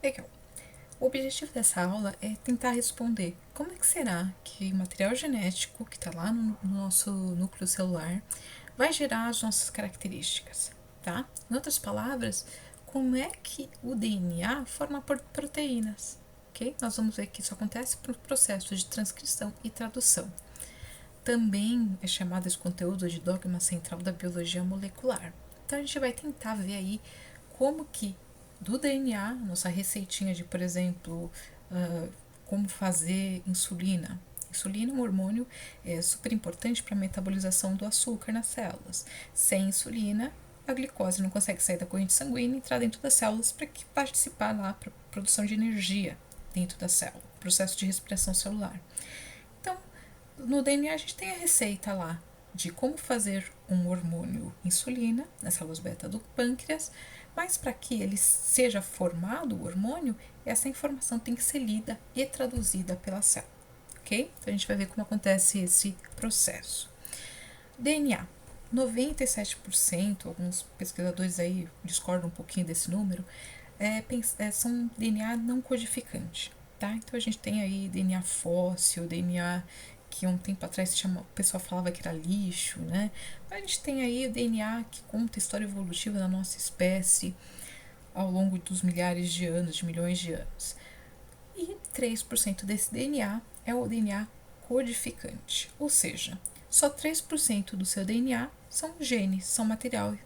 Legal. O objetivo dessa aula é tentar responder como é que será que o material genético que está lá no nosso núcleo celular vai gerar as nossas características, tá? Em outras palavras, como é que o DNA forma proteínas, ok? Nós vamos ver que isso acontece por processos de transcrição e tradução. Também é chamado esse conteúdo de dogma central da biologia molecular. Então a gente vai tentar ver aí como que do DNA, nossa receitinha de, por exemplo, como fazer insulina. Insulina é um hormônio super importante para a metabolização do açúcar nas células. Sem insulina, a glicose não consegue sair da corrente sanguínea e entrar dentro das células para participar lá para a produção de energia dentro da célula, processo de respiração celular. Então, no DNA a gente tem a receita lá de como fazer um hormônio insulina nas células beta do pâncreas, mas para que ele seja formado, o hormônio, essa informação tem que ser lida e traduzida pela célula, ok? Então a gente vai ver como acontece esse processo. DNA. 97%, alguns pesquisadores aí discordam um pouquinho desse número, são DNA não codificante, tá? Então a gente tem aí DNA fóssil, DNA que um tempo atrás o pessoal falava que era lixo, né? Mas a gente tem aí o DNA que conta a história evolutiva da nossa espécie ao longo dos milhares de anos, de milhões de anos. E 3% desse DNA é o DNA codificante, ou seja, só 3% do seu DNA são genes, são material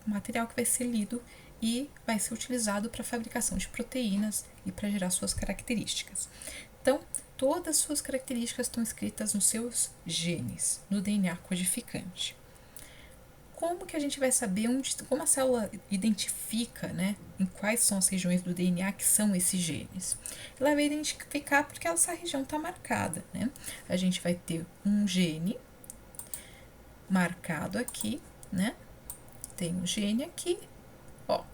que vai ser lido e vai ser utilizado para a fabricação de proteínas e para gerar suas características. Então, todas as suas características estão escritas nos seus genes, no DNA codificante. Como que a gente vai saber como a célula identifica, né, em quais são as regiões do DNA que são esses genes? Ela vai identificar porque essa região está marcada, né? A gente vai ter um gene marcado aqui, né? Tem um gene aqui, ó,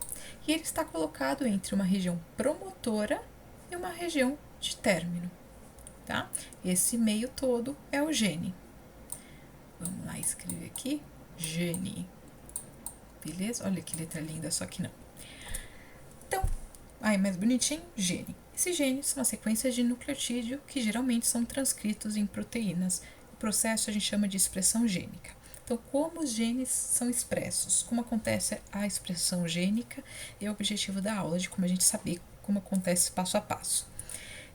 e ele está colocado entre uma região promotora e uma região de término, tá? Esse meio todo é o gene. Vamos lá escrever aqui, gene. Beleza? Olha que letra linda, só que não. Então, aí mais bonitinho, gene. Esses genes são uma sequência de nucleotídeo que geralmente são transcritos em proteínas. O processo a gente chama de expressão gênica. Então, como os genes são expressos, como acontece a expressão gênica, é o objetivo da aula, de como a gente saber como acontece passo a passo.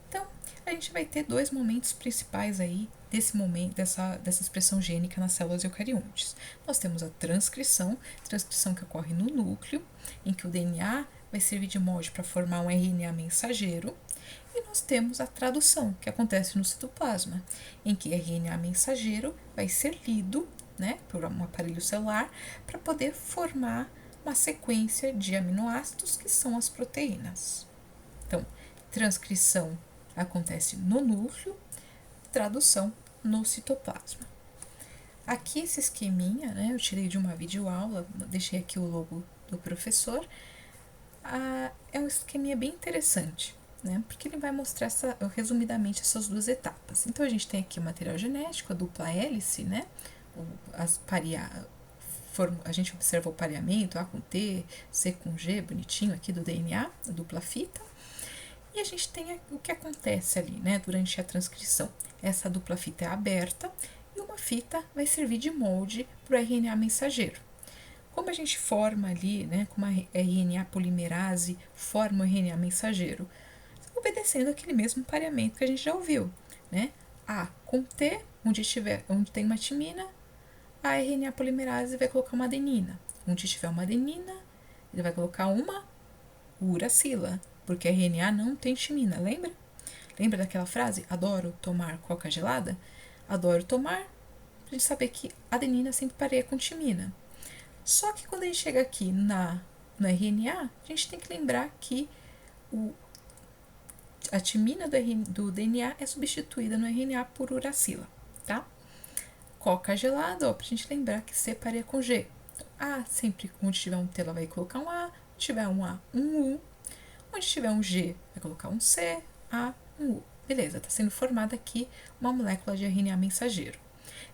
Então, a gente vai ter dois momentos principais aí desse momento, dessa expressão gênica nas células eucariontes. Nós temos a transcrição que ocorre no núcleo, em que o DNA vai servir de molde para formar um RNA mensageiro, e nós temos a tradução, que acontece no citoplasma, em que o RNA mensageiro vai ser lido, né, por um aparelho celular para poder formar uma sequência de aminoácidos que são as proteínas. Então, transcrição acontece no núcleo, tradução no citoplasma. Aqui esse esqueminha, né, eu tirei de uma videoaula, deixei aqui o logo do professor, é um esqueminha bem interessante, né, porque ele vai mostrar resumidamente essas duas etapas. Então a gente tem aqui o material genético, a dupla hélice, né, a gente observa o pareamento A com T, C com G, bonitinho aqui do DNA, a dupla fita. E a gente tem o que acontece ali, né, durante a transcrição. Essa dupla fita é aberta e uma fita vai servir de molde para o RNA mensageiro. Como a gente forma ali, né, como a RNA polimerase forma o RNA mensageiro? Obedecendo aquele mesmo pareamento que a gente já ouviu, né? A com T, onde tem uma timina, a RNA polimerase vai colocar uma adenina. Onde tiver uma adenina, ele vai colocar uma uracila, porque a RNA não tem timina, lembra? Lembra daquela frase? Adoro tomar coca gelada? Adoro tomar, pra gente saber que a adenina sempre pareia com timina. Só que quando a gente chega aqui no RNA, a gente tem que lembrar que a timina do DNA é substituída no RNA por uracila, tá? Coca gelada, ó, pra gente lembrar que C pareia com G. A, sempre onde tiver um T, ela vai colocar um A, onde tiver um A, um U, onde tiver um G, vai colocar um C, A, um U. Beleza, tá sendo formada aqui uma molécula de RNA mensageiro.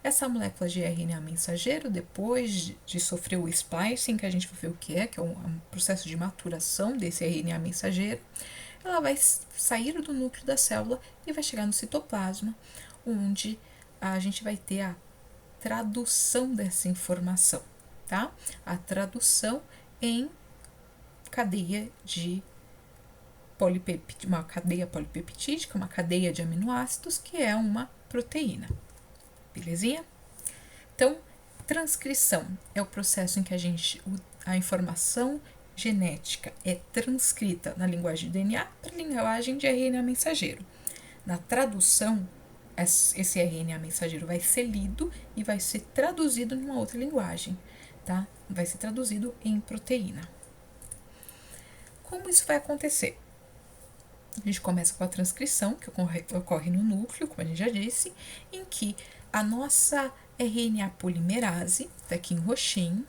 Essa molécula de RNA mensageiro, depois de sofrer o splicing, que a gente vai ver o que é um processo de maturação desse RNA mensageiro, ela vai sair do núcleo da célula e vai chegar no citoplasma, onde a gente vai ter a tradução dessa informação, tá? A tradução em cadeia de uma cadeia polipeptídica, uma cadeia de aminoácidos, que é uma proteína. Belezinha? Então, transcrição é o processo em que a informação genética é transcrita na linguagem de DNA para a linguagem de RNA mensageiro. Na tradução, esse RNA mensageiro vai ser lido e vai ser traduzido numa outra linguagem, tá? Vai ser traduzido em proteína. Como isso vai acontecer? A gente começa com a transcrição, que ocorre no núcleo, como a gente já disse, em que a nossa RNA polimerase, daqui em roxinho,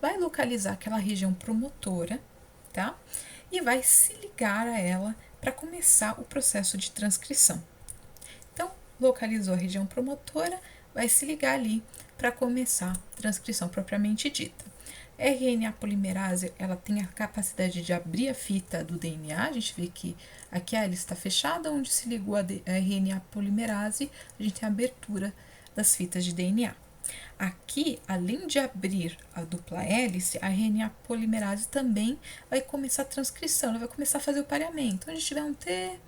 vai localizar aquela região promotora, tá? E vai se ligar a ela para começar o processo de transcrição. Então, localizou a região promotora, vai se ligar ali para começar a transcrição propriamente dita. RNA polimerase, ela tem a capacidade de abrir a fita do DNA, a gente vê que aqui a hélice está fechada, onde se ligou a RNA polimerase, a gente tem a abertura das fitas de DNA. Aqui, além de abrir a dupla hélice, a RNA polimerase também vai começar a transcrição, ela vai começar a fazer o pareamento. Onde tiver um T,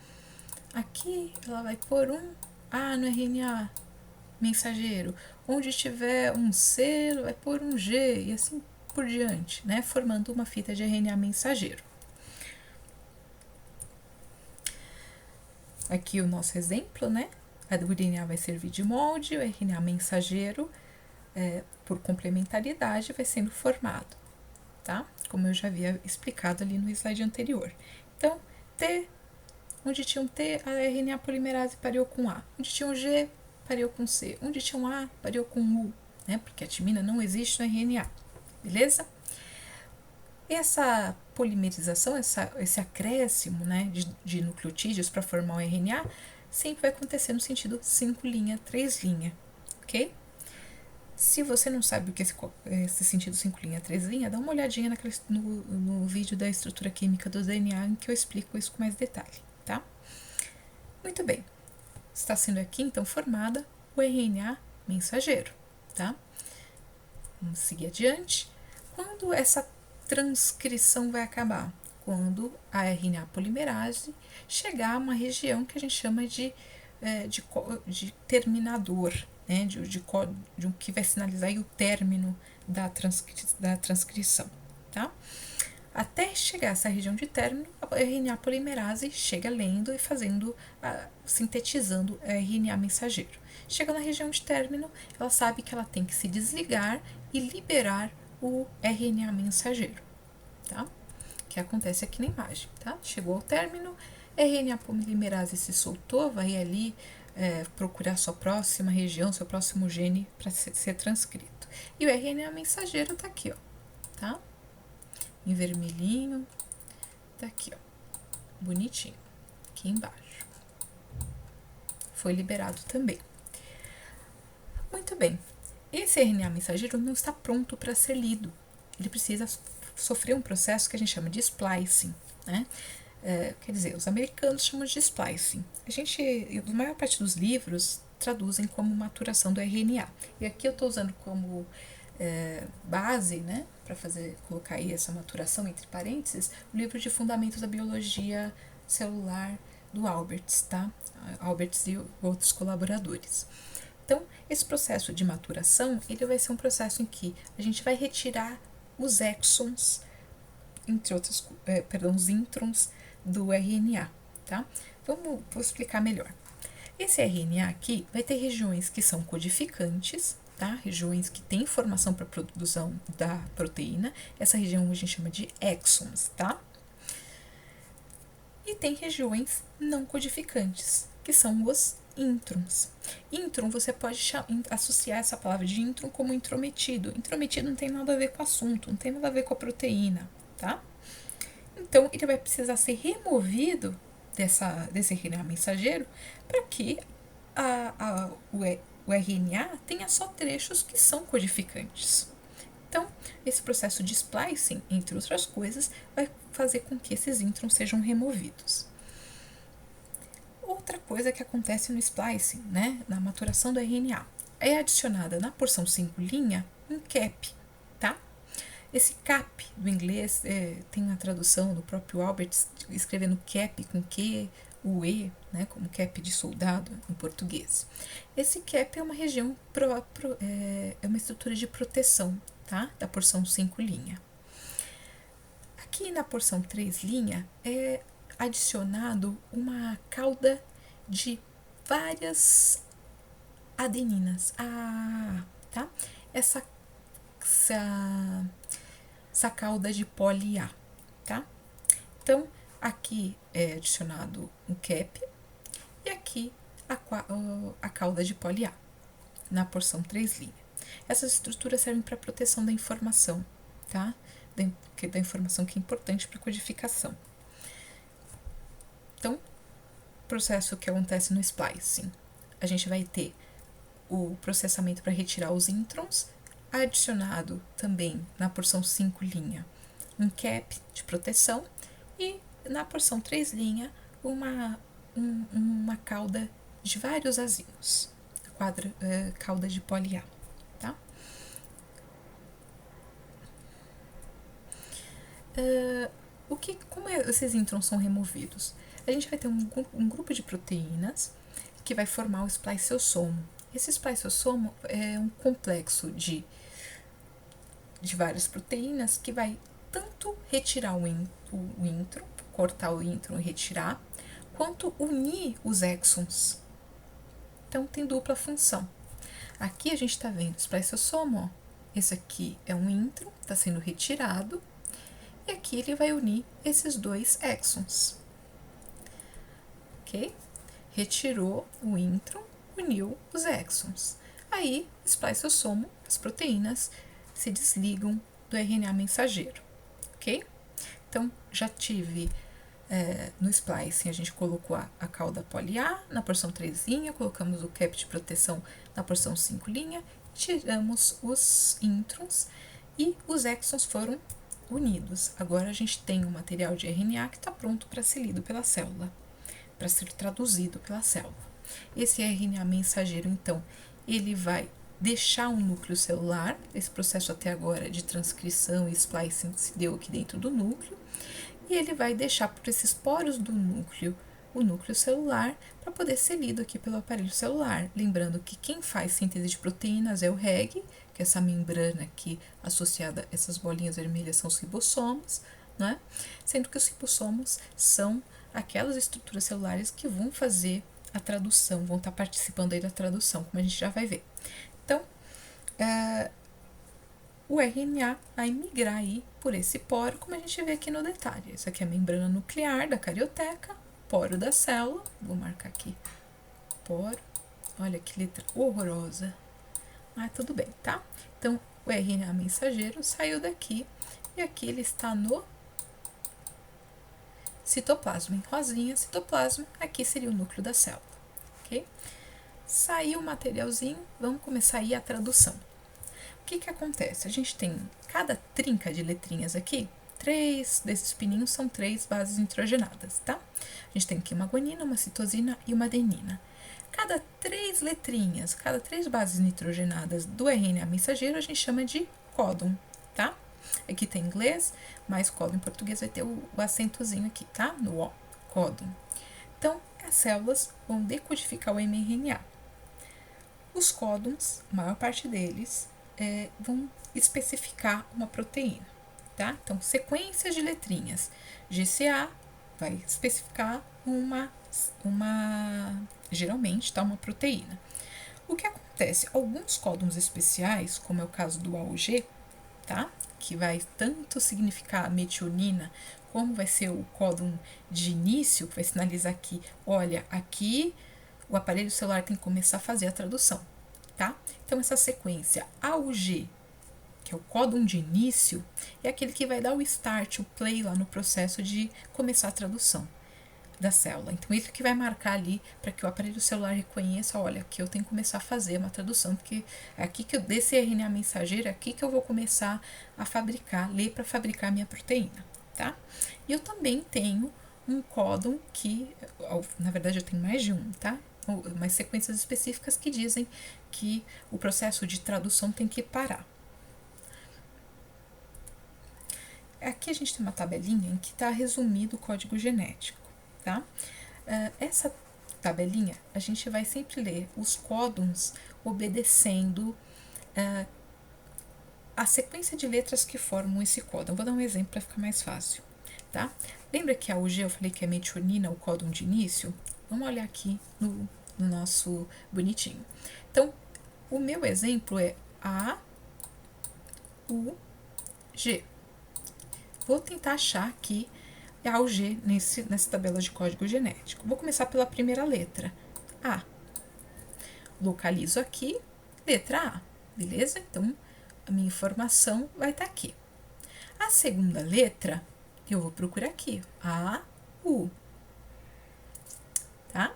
aqui ela vai pôr um A no RNA mensageiro. Onde tiver um C, ela vai pôr um G, e assim por diante, né? Formando uma fita de RNA mensageiro. Aqui o nosso exemplo, né? O DNA vai servir de molde, o RNA mensageiro, por complementaridade, vai sendo formado, tá? Como eu já havia explicado ali no slide anterior. Então, T, onde tinha um T, a RNA polimerase pareou com A. Onde tinha um G, pareou com C. Onde tinha um A, pareou com U, né? Porque a timina não existe no RNA, beleza? Essa polimerização, esse acréscimo, né, de nucleotídeos para formar o RNA, sempre vai acontecer no sentido 5' 3', ok? Se você não sabe o que é esse sentido 5', 3', dá uma olhadinha no vídeo da estrutura química do DNA, em que eu explico isso com mais detalhe, tá? Muito bem. Está sendo aqui, então, formada o RNA mensageiro, tá? Vamos seguir adiante. Quando essa transcrição vai acabar? Quando a RNA polimerase chegar a uma região que a gente chama de terminador, né? de um que vai sinalizar aí o término da transcrição, tá? Até chegar a essa região de término, a RNA polimerase chega lendo e sintetizando a RNA mensageiro. Chega na região de término, ela sabe que ela tem que se desligar e liberar o RNA mensageiro, tá? Que acontece aqui na imagem, tá? Chegou ao término, RNA polimerase se soltou, vai ali procurar sua próxima região, seu próximo gene para ser transcrito. E o RNA mensageiro tá aqui, ó, tá? Em vermelhinho, tá aqui, ó, bonitinho, aqui embaixo. Foi liberado também. Muito bem. Esse RNA mensageiro não está pronto para ser lido. Ele precisa sofrer um processo que a gente chama de splicing, né? Quer dizer, os americanos chamam de splicing. A maior parte dos livros traduzem como maturação do RNA. E aqui eu estou usando como base, né, para colocar aí essa maturação entre parênteses, o livro de Fundamentos da Biologia Celular do Alberts, tá? Alberts e outros colaboradores. Então, esse processo de maturação, ele vai ser um processo em que a gente vai retirar os exons, os introns do RNA, tá? Vou explicar melhor. Esse RNA aqui vai ter regiões que são codificantes, tá? Regiões que têm informação para a produção da proteína. Essa região a gente chama de exons, tá? E tem regiões não codificantes, que são os introns. Intron, você pode associar essa palavra de intron como intrometido. Intrometido não tem nada a ver com o assunto, não tem nada a ver com a proteína, tá? Então, ele vai precisar ser removido desse RNA mensageiro para que o RNA tenha só trechos que são codificantes. Então, esse processo de splicing, entre outras coisas, vai fazer com que esses introns sejam removidos. outra coisa que acontece no splicing, né, na maturação do RNA, é adicionada na porção 5' um cap, tá? Esse cap do inglês tem uma tradução do próprio Albert escrevendo cap com Q, o E, né, como cap de soldado em portuguê'. Esse cap é uma região, é uma estrutura de proteção, tá, da porção 5'. Aqui na porção 3' é adicionado uma cauda de várias adeninas, tá? Essa cauda de poli A, tá? Então, aqui é adicionado um cap e aqui a cauda de poli A, na porção 3'. Essas estruturas servem para proteção da informação, tá? Da informação que é importante para codificação. Então, processo que acontece no splicing, a gente vai ter o processamento para retirar os introns, adicionado também na porção 5' um cap de proteção e na porção 3' uma cauda de vários azinos, cauda de poli A, tá? Como esses introns são removidos? A gente vai ter um grupo de proteínas que vai formar o spliceossomo. Esse spliceossomo é um complexo de várias proteínas que vai tanto retirar o intron, cortar o intron e retirar, quanto unir os exons. Então, tem dupla função. Aqui a gente está vendo o spliceossomo, ó. Esse aqui é um intron, está sendo retirado, e aqui ele vai unir esses dois exons. Ok? Retirou o intron, uniu os exons. Aí, o spliceossomo, as proteínas, se desligam do RNA mensageiro, ok? Então, já tive no splicing, a gente colocou a cauda poli A na porção 3', colocamos o cap de proteção na porção 5', tiramos os introns e os exons foram unidos. Agora, a gente tem um material de RNA que está pronto para ser lido pela célula, para ser traduzido pela célula. Esse RNA mensageiro, então, ele vai deixar um núcleo celular, esse processo até agora de transcrição e splicing se deu aqui dentro do núcleo, e ele vai deixar por esses poros do núcleo o núcleo celular para poder ser lido aqui pelo aparelho celular. Lembrando que quem faz síntese de proteínas é o REG, que é essa membrana aqui associada a essas bolinhas vermelhas são os ribossomos, né? Sendo que os ribossomos são aquelas estruturas celulares que vão fazer a tradução, vão estar participando aí da tradução, como a gente já vai ver. Então, o RNA vai migrar aí por esse poro, como a gente vê aqui no detalhe. Isso aqui é a membrana nuclear da carioteca, poro da célula, vou marcar aqui, poro, olha que letra horrorosa, mas tudo bem, tá? Então, o RNA mensageiro saiu daqui, e aqui ele está no citoplasma, em rosinha, citoplasma, aqui seria o núcleo da célula, ok? Saiu o materialzinho, vamos começar aí a tradução. O que acontece? A gente tem cada trinca de letrinhas aqui, 3 desses pininhos são 3 bases nitrogenadas, tá? A gente tem aqui uma guanina, uma citosina e uma adenina. Cada 3 letrinhas, cada 3 bases nitrogenadas do RNA mensageiro, a gente chama de códon, tá? Aqui tem inglês, mas códon em português vai ter o acentozinho aqui, tá? No O, códon. Então, as células vão decodificar o mRNA. Os códons, a maior parte deles, vão especificar uma proteína, tá? Então, sequências de letrinhas. GCA vai especificar geralmente, tá? Uma proteína. O que acontece? Alguns códons especiais, como é o caso do AUG, tá? Que vai tanto significar a metionina, como vai ser o códon de início, que vai sinalizar que, olha, aqui o aparelho celular tem que começar a fazer a tradução, tá? Então, essa sequência AUG, que é o códon de início, é aquele que vai dar o start, o play lá no processo de começar a tradução da célula. Então, isso que vai marcar ali para que o aparelho celular reconheça, olha, aqui eu tenho que começar a fazer uma tradução, porque é aqui que desse RNA mensageiro, é aqui que eu vou começar a fabricar, ler para fabricar a minha proteína, tá? E eu também tenho um códon que na verdade eu tenho mais de um, tá? Mas sequências específicas que dizem que o processo de tradução tem que parar. Aqui a gente tem uma tabelinha em que está resumido o código genético, tá? Essa tabelinha, a gente vai sempre ler os códons obedecendo a sequência de letras que formam esse códon. Vou dar um exemplo para ficar mais fácil, tá? Lembra que a UG eu falei que é metionina, o códon de início? Vamos olhar aqui no nosso bonitinho. Então, o meu exemplo é A, U, G. Vou tentar achar aqui a UG nessa tabela de código genético. Vou começar pela primeira letra, A. Localizo aqui, letra A, beleza? Então, a minha informação vai estar aqui. A segunda letra, eu vou procurar aqui, A, U, tá?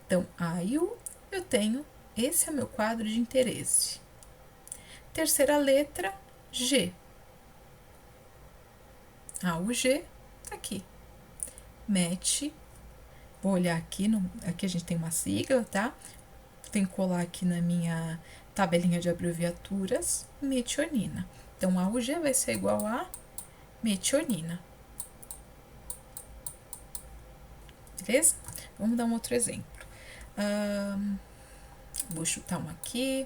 Então, A e U, eu tenho, esse é o meu quadro de interesse. Terceira letra, G. A, U, G, tá aqui. Match, vou olhar aqui, aqui a gente tem uma sigla, tá? Tem que colar aqui na minha tabelinha de abreviaturas, metionina. Então, A, U, G vai ser igual a metionina. Beleza? Vamos dar um outro exemplo. Vou chutar um aqui.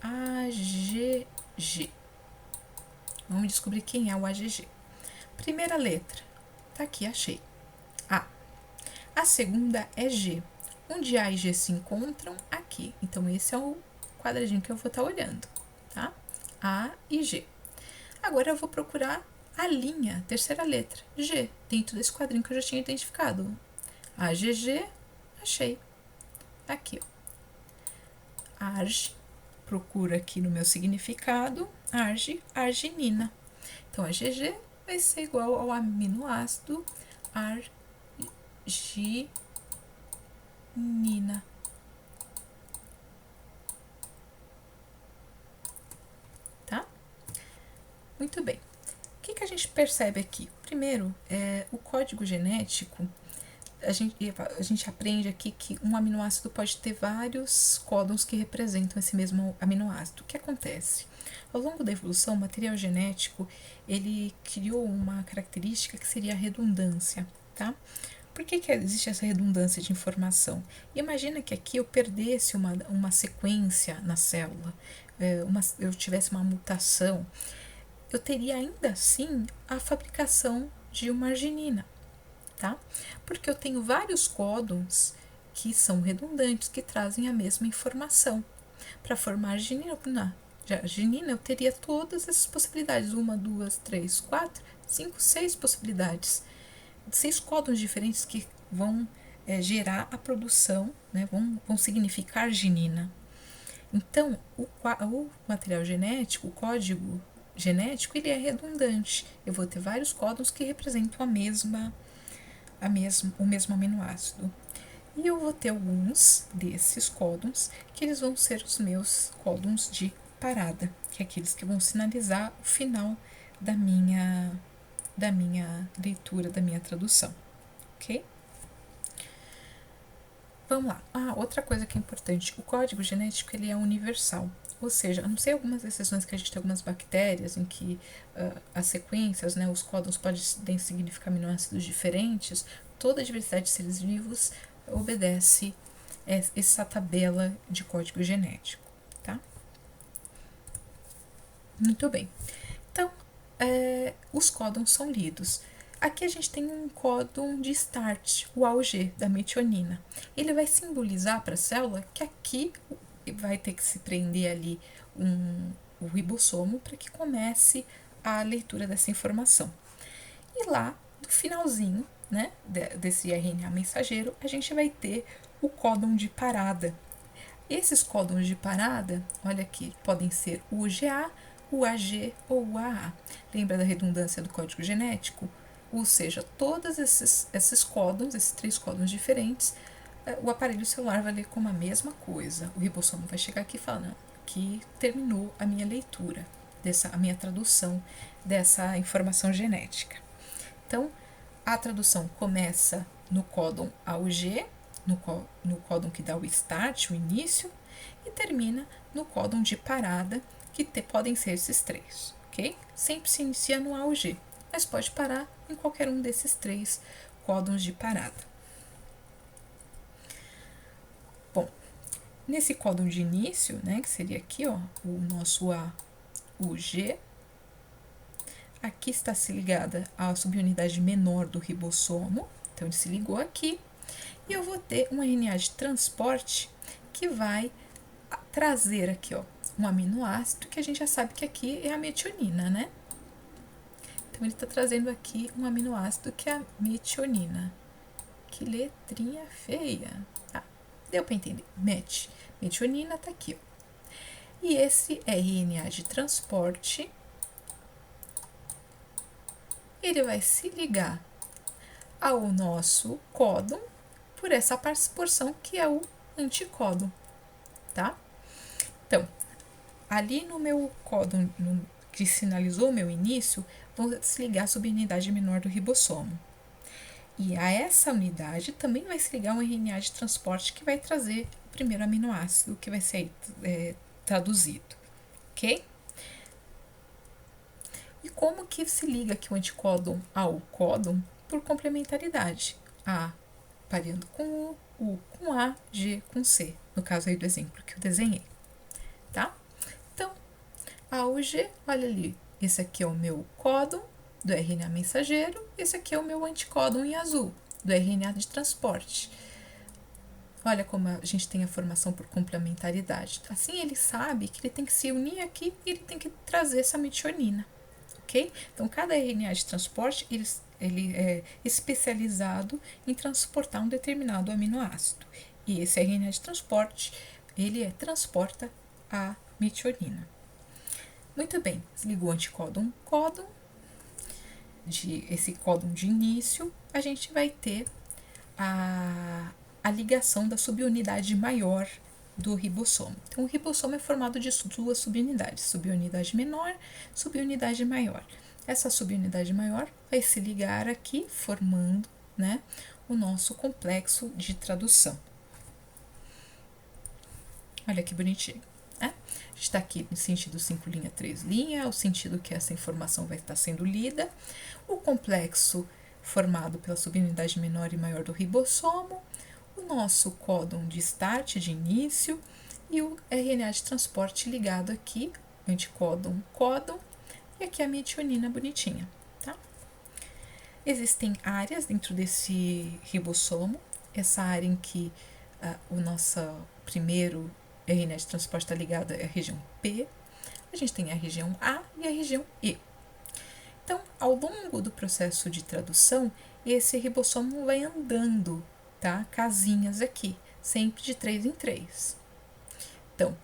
AGG. Vamos descobrir quem é o AGG. Primeira letra. Tá aqui, achei. A. A segunda é G. Onde A e G se encontram? Aqui. Então, esse é o quadradinho que eu vou estar olhando, tá? A e G. Agora, eu vou procurar a linha, terceira letra, G, dentro desse quadrinho que eu já tinha identificado. AGG, achei. Aqui, ó. Arg, procura aqui no meu significado, arg, arginina. Então, AGG vai ser igual ao aminoácido arginina. Tá? Muito bem. O que a gente percebe aqui? Primeiro, o código genético, a gente aprende aqui que um aminoácido pode ter vários códons que representam esse mesmo aminoácido. O que acontece? Ao longo da evolução, o material genético, ele criou uma característica que seria a redundância, tá? Por que existe essa redundância de informação? Imagina que aqui eu perdesse uma sequência na célula, eu tivesse uma mutação, eu teria ainda assim a fabricação de uma arginina, tá? Porque eu tenho vários códons que são redundantes, que trazem a mesma informação. Para formar arginina, eu teria todas essas possibilidades, 1, 2, 3, 4, 5, 6 possibilidades. 6 códons diferentes que vão gerar a produção, né, vão significar arginina. Então, o material genético, o código genético, ele é redundante. Eu vou ter vários códons que representam o mesmo aminoácido. E eu vou ter alguns desses códons que eles vão ser os meus códons de parada, que é aqueles que vão sinalizar o final da minha leitura, da minha tradução, ok? Vamos lá. Outra coisa que é importante, o código genético ele é universal, ou seja, a não ser algumas exceções que a gente tem algumas bactérias em que as sequências, né, os códons podem significar aminoácidos diferentes, toda a diversidade de seres vivos obedece essa tabela de código genético, tá? Muito bem. Então, os códons são lidos. Aqui a gente tem um códon de start, o AUG, da metionina. Ele vai simbolizar para a célula que aqui vai ter que se prender ali o ribossomo para que comece a leitura dessa informação. E lá, no finalzinho, né, desse RNA mensageiro, a gente vai ter o códon de parada. Esses códons de parada, olha aqui, podem ser o UGA, o AG ou o AA. Lembra da redundância do código genético? Ou seja, todos esses códons, esses 3 códons diferentes, o aparelho celular vai ler como a mesma coisa. O ribossomo vai chegar aqui falando que terminou a minha leitura, a minha tradução dessa informação genética. Então, a tradução começa no códon AUG, no códon que dá o start, o início, e termina no códon de parada, que podem ser esses três, ok? Sempre se inicia no AUG, mas pode parar em qualquer um desses três códons de parada. Bom, nesse códon de início, né, que seria aqui, ó, o nosso AUG, aqui está se ligada à subunidade menor do ribossomo, então ele se ligou aqui, e eu vou ter um RNA de transporte que vai trazer aqui, ó, um aminoácido que a gente já sabe que aqui é a metionina, né? Então ele está trazendo aqui um aminoácido que é a metionina. Que letrinha feia. Tá, deu para entender. Metionina tá aqui, ó. E esse RNA de transporte, ele vai se ligar ao nosso códon por essa porção que é o anticódon, tá? Então, ali no meu códon que sinalizou o meu início, vão se ligar a subunidade menor do ribossomo. E a essa unidade também vai se ligar um RNA de transporte que vai trazer o primeiro aminoácido que vai ser traduzido, ok? E como que se liga aqui o anticódon ao códon? Por complementaridade. A pareando com U com A, G com C, no caso aí do exemplo que eu desenhei, tá? Então, A, U, G, olha ali, esse aqui é o meu códon do RNA mensageiro, esse aqui é o meu anticódon em azul, do RNA de transporte. Olha como a gente tem a formação por complementaridade. Assim ele sabe que ele tem que se unir aqui e ele tem que trazer essa metionina, ok? Então, cada RNA de transporte, ele é especializado em transportar um determinado aminoácido. E esse RNA de transporte, ele transporta a metionina. Muito bem, desligou o anticódon, esse códon de início, a gente vai ter a ligação da subunidade maior do ribossomo. Então, o ribossomo é formado de duas subunidades, subunidade menor, subunidade maior. Essa subunidade maior vai se ligar aqui, formando, né, o nosso complexo de tradução. Olha que bonitinho, né? A gente está aqui no sentido 5', 3', o sentido que essa informação vai estar sendo lida. O complexo formado pela subunidade menor e maior do ribossomo, o nosso códon de start, de início, e o RNA de transporte ligado aqui, anticódon, códon, e aqui a metionina bonitinha, tá? Existem áreas dentro desse ribossomo, essa área em que o nosso primeiro RNA de transporte está ligado é a região P, a gente tem a região A e a região E. Então, ao longo do processo de tradução, esse ribossomo vai andando, tá? Casinhas aqui, sempre de 3 em 3. Então,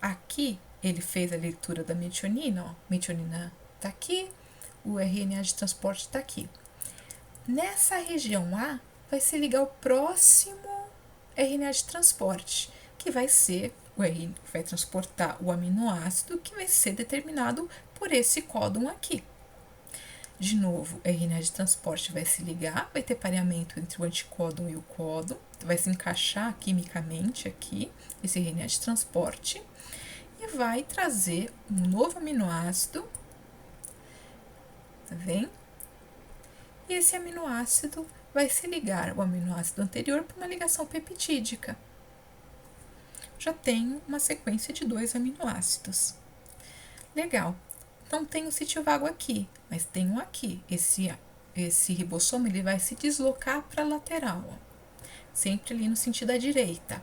aqui ele fez a leitura da metionina, ó, metionina tá aqui, o RNA de transporte tá aqui. Nessa região A, vai se ligar o próximo RNA de transporte, que vai ser o RNA, vai transportar o aminoácido que vai ser determinado por esse códon aqui. De novo, o RNA de transporte vai se ligar, vai ter pareamento entre o anticódon e o códon, vai se encaixar quimicamente aqui, esse RNA de transporte, e vai trazer um novo aminoácido, tá vendo? E esse aminoácido vai se ligar ao aminoácido anterior por uma ligação peptídica. Já tenho uma sequência de 2 aminoácidos. Legal. Não tem o sítio vago aqui, mas tem um aqui. Esse ribossomo ele vai se deslocar para a lateral, ó, sempre ali no sentido da direita.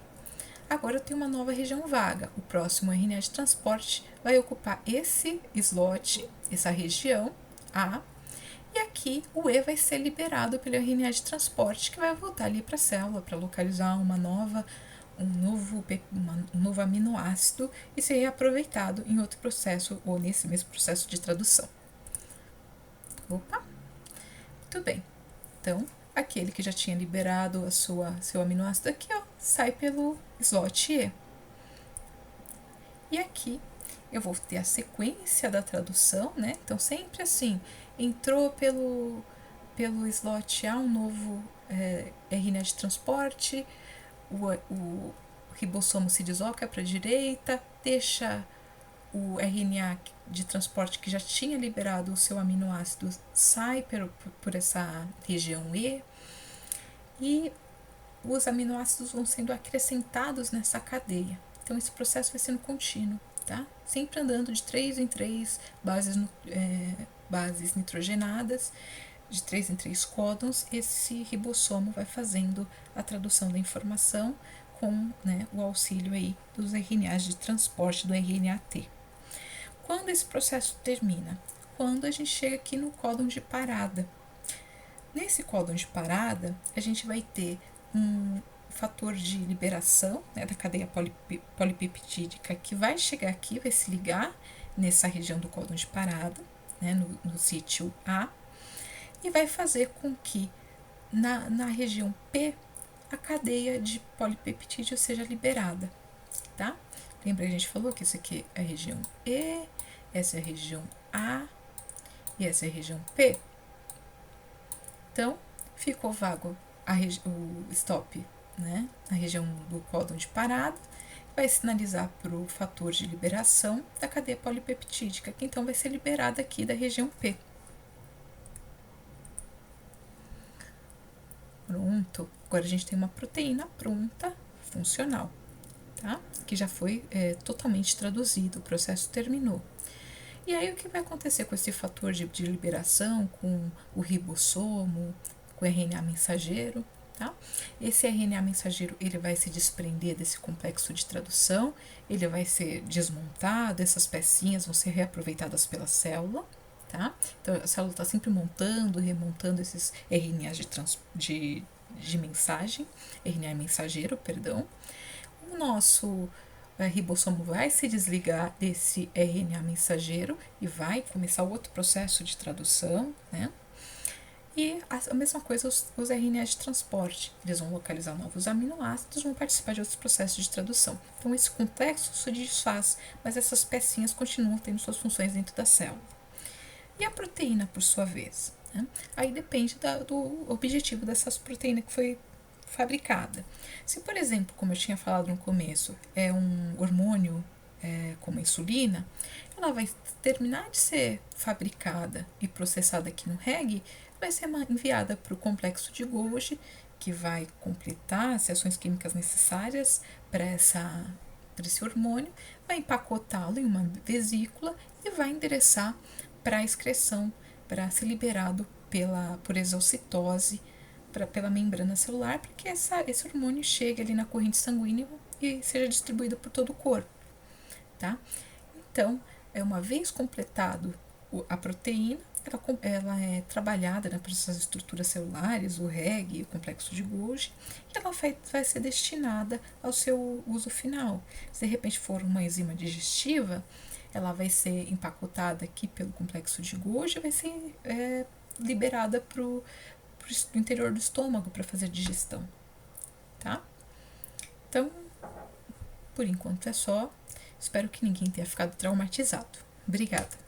Agora eu tenho uma nova região vaga. O próximo RNA de transporte vai ocupar esse slot, essa região A, e aqui o E vai ser liberado pelo RNA de transporte, que vai voltar ali para a célula para localizar um novo aminoácido e ser reaproveitado em outro processo ou nesse mesmo processo de tradução. Opa! Muito bem. Então, aquele que já tinha liberado seu aminoácido aqui, ó, sai pelo slot E. E aqui eu vou ter a sequência da tradução, né? Então, sempre assim, entrou pelo slot A um novo RNA de transporte, o ribossomo se desloca para a direita, deixa o RNA de transporte que já tinha liberado o seu aminoácido, sai por essa região e os aminoácidos vão sendo acrescentados nessa cadeia. Então esse processo vai sendo contínuo, tá? Sempre andando de 3 em 3 bases nitrogenadas, de 3 em 3 códons, esse ribossomo vai fazendo a tradução da informação com, né, o auxílio aí dos RNAs de transporte do RNA-T. Quando esse processo termina? Quando a gente chega aqui no códon de parada. Nesse códon de parada, a gente vai ter um fator de liberação, né, da cadeia polipeptídica que vai chegar aqui, vai se ligar nessa região do códon de parada, né, no sítio A, e vai fazer com que na região P a cadeia de polipeptídeo seja liberada, tá? Lembra que a gente falou que isso aqui é a região E, essa é a região A e essa é a região P? Então, ficou vago o stop, né, na região do códon de parada, vai sinalizar para o fator de liberação da cadeia polipeptídica, que então vai ser liberada aqui da região P. Pronto, agora a gente tem uma proteína pronta, funcional, tá? Que já foi totalmente traduzido, o processo terminou. E aí o que vai acontecer com esse fator de liberação, com o ribossomo, com o RNA mensageiro, tá? Esse RNA mensageiro, ele vai se desprender desse complexo de tradução, ele vai ser desmontado, essas pecinhas vão ser reaproveitadas pela célula, tá? Então a célula está sempre montando, remontando esses RNAs de mensagem, RNA mensageiro, perdão. O nosso ribossomo vai se desligar desse RNA mensageiro e vai começar outro processo de tradução, né? E a mesma coisa os RNAs de transporte. Eles vão localizar novos aminoácidos, vão participar de outros processos de tradução. Então, esse complexo se desfaz, mas essas pecinhas continuam tendo suas funções dentro da célula. E a proteína, por sua vez? Né? Aí depende do objetivo dessas proteínas que foi fabricada. Se, por exemplo, como eu tinha falado no começo, é um hormônio como a insulina, ela vai terminar de ser fabricada e processada aqui no REG, vai ser enviada para o complexo de Golgi, que vai completar as reações químicas necessárias para esse hormônio, vai empacotá-lo em uma vesícula e vai endereçar para a excreção, para ser liberado por exocitose, pela membrana celular, para que esse hormônio chegue ali na corrente sanguínea e seja distribuído por todo o corpo, tá? Então, uma vez completado a proteína, ela é trabalhada, né, por essas estruturas celulares, o REG, o complexo de Golgi, e ela vai ser destinada ao seu uso final. Se de repente for uma enzima digestiva, ela vai ser empacotada aqui pelo complexo de Golgi e vai ser liberada para o interior do estômago para fazer digestão, tá? Então, por enquanto é só. Espero que ninguém tenha ficado traumatizado. Obrigada.